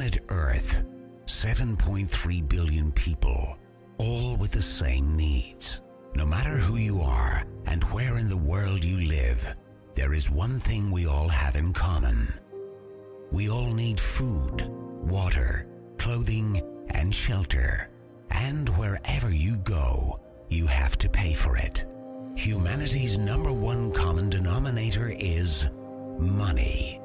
planet Earth, 7.3 billion people, all with the same needs. No matter who you are and where in the world you live, there is one thing we all have in common. We all need food, water, clothing, and shelter. And wherever you go, you have to pay for it. Humanity's number one common denominator is money.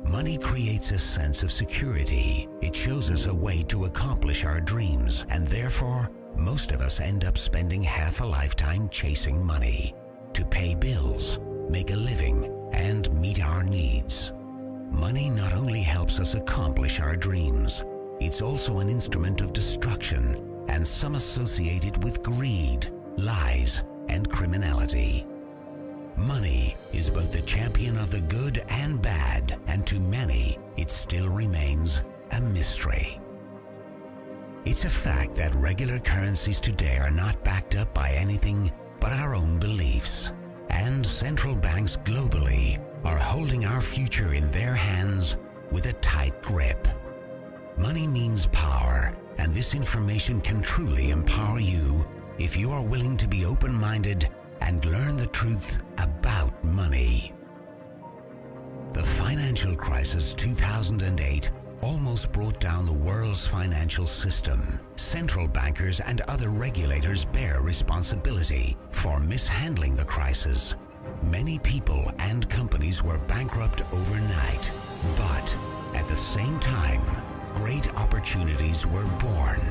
Money creates a sense of security. It shows us a way to accomplish our dreams, and therefore, most of us end up spending half a lifetime chasing money to pay bills, make a living, and meet our needs. Money not only helps us accomplish our dreams, it's also an instrument of destruction, and some associate it with greed, lies, and criminality. Money is both the champion of the good and bad, and to many, it still remains a mystery. It's a fact that regular currencies today are not backed up by anything but our own beliefs, and central banks globally are holding our future in their hands with a tight grip. Money means power, and this information can truly empower you if you are willing to be open-minded and learn the truth about money. The financial crisis 2008 almost brought down the world's financial system. Central bankers and other regulators bear responsibility for mishandling the crisis. Many people and companies were bankrupt overnight, but at the same time, great opportunities were born.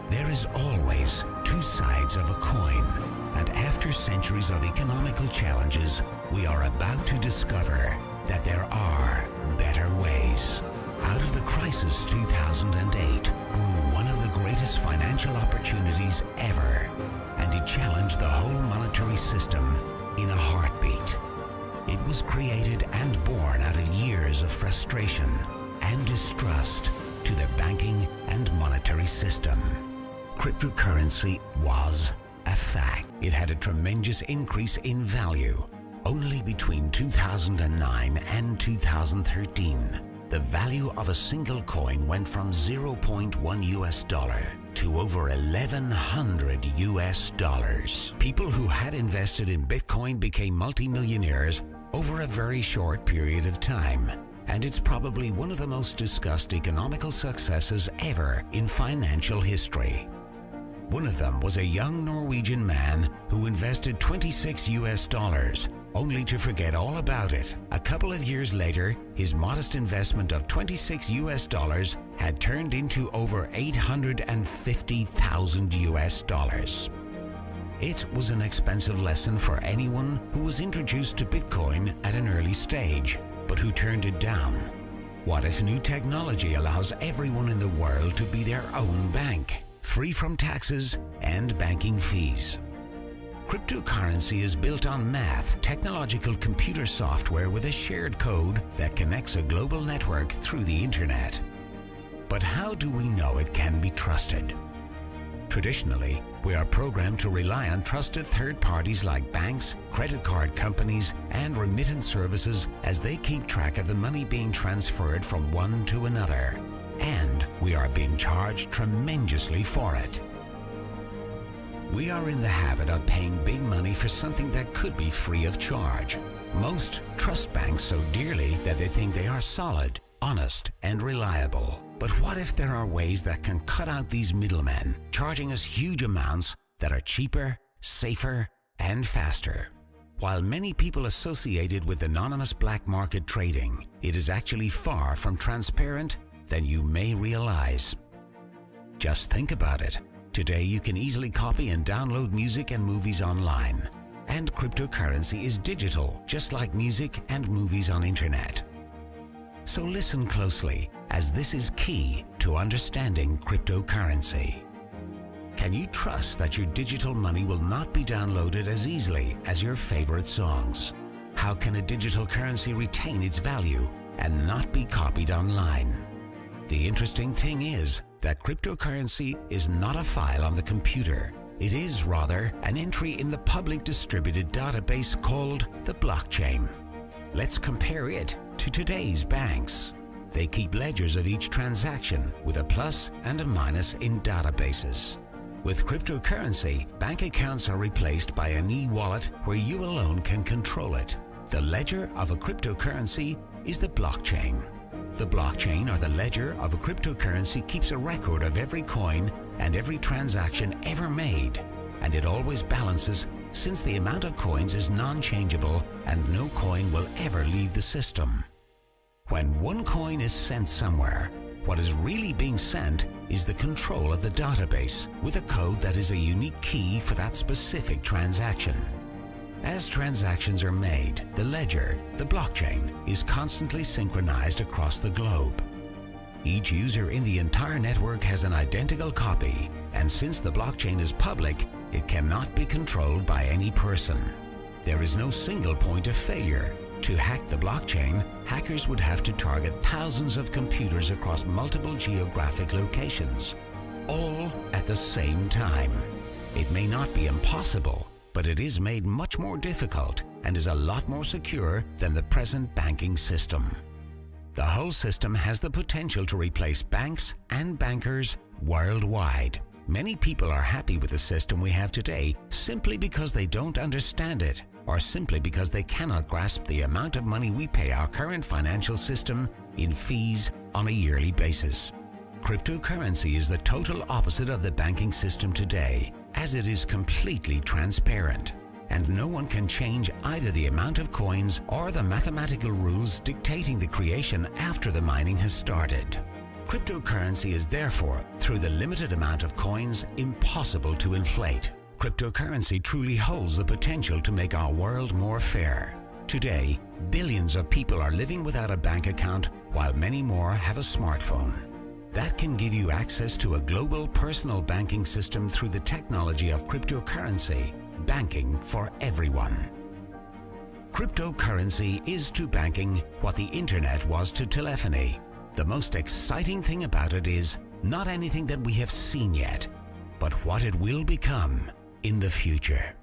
There is always two sides of a coin, and after centuries of economical challenges, we are about to discover that there are better ways. Out of the crisis 2008 grew one of the greatest financial opportunities ever, and it challenged the whole monetary system in a heartbeat. It was created and born out of years of frustration and distrust to the banking and monetary system. Cryptocurrency was a fact. It had a tremendous increase in value. Only between 2009 and 2013, the value of a single coin went from $0.1 to over $1,100. People who had invested in Bitcoin became multimillionaires over a very short period of time, and it's probably one of the most discussed economical successes ever in financial history. One of them was a young Norwegian man who invested $26 only to forget all about it. A couple of years later, his modest investment of $26 had turned into over $850,000. It was an expensive lesson for anyone who was introduced to Bitcoin at an early stage, but who turned it down. What if new technology allows everyone in the world to be their own bank, free from taxes and banking fees? Cryptocurrency is built on math, technological computer software with a shared code that connects a global network through the internet. But how do we know it can be trusted? Traditionally, we are programmed to rely on trusted third parties like banks, credit card companies, and remittance services as they keep track of the money being transferred from one to another. And we are being charged tremendously for it. We are in the habit of paying big money for something that could be free of charge. Most trust banks so dearly that they think they are solid, honest, and reliable. But what if there are ways that can cut out these middlemen, charging us huge amounts that are cheaper, safer, and faster? While many people associate it with anonymous black market trading, it is actually far from transparent than you may realize. Just think about it. Today you can easily copy and download music and movies online. And cryptocurrency is digital, just like music and movies on internet. So listen closely, as this is key to understanding cryptocurrency. Can you trust that your digital money will not be downloaded as easily as your favorite songs? How can a digital currency retain its value and not be copied online? The interesting thing is that cryptocurrency is not a file on the computer. It is rather an entry in the public distributed database called the blockchain. Let's compare it to today's banks. They keep ledgers of each transaction with a plus and a minus in databases. With cryptocurrency, bank accounts are replaced by an e-wallet where you alone can control it. The ledger of a cryptocurrency is the blockchain. The blockchain, or the ledger of a cryptocurrency, keeps a record of every coin and every transaction ever made, and it always balances since the amount of coins is non-changeable and no coin will ever leave the system. When one coin is sent somewhere, what is really being sent is the control of the database with a code that is a unique key for that specific transaction. As transactions are made, the ledger, the blockchain, is constantly synchronized across the globe. Each user in the entire network has an identical copy, and since the blockchain is public, it cannot be controlled by any person. There is no single point of failure. To hack the blockchain, hackers would have to target thousands of computers across multiple geographic locations, all at the same time. It may not be impossible, but it is made much more difficult and is a lot more secure than the present banking system. The whole system has the potential to replace banks and bankers worldwide. Many people are happy with the system we have today simply because they don't understand it, or simply because they cannot grasp the amount of money we pay our current financial system in fees on a yearly basis. Cryptocurrency is the total opposite of the banking system today, as it is completely transparent, and no one can change either the amount of coins or the mathematical rules dictating the creation after the mining has started. Cryptocurrency is therefore, through the limited amount of coins, impossible to inflate. Cryptocurrency truly holds the potential to make our world more fair. Today, billions of people are living without a bank account, while many more have a smartphone. That can give you access to a global personal banking system through the technology of cryptocurrency, banking for everyone. Cryptocurrency is to banking what the internet was to telephony. The most exciting thing about it is not anything that we have seen yet, but what it will become in the future.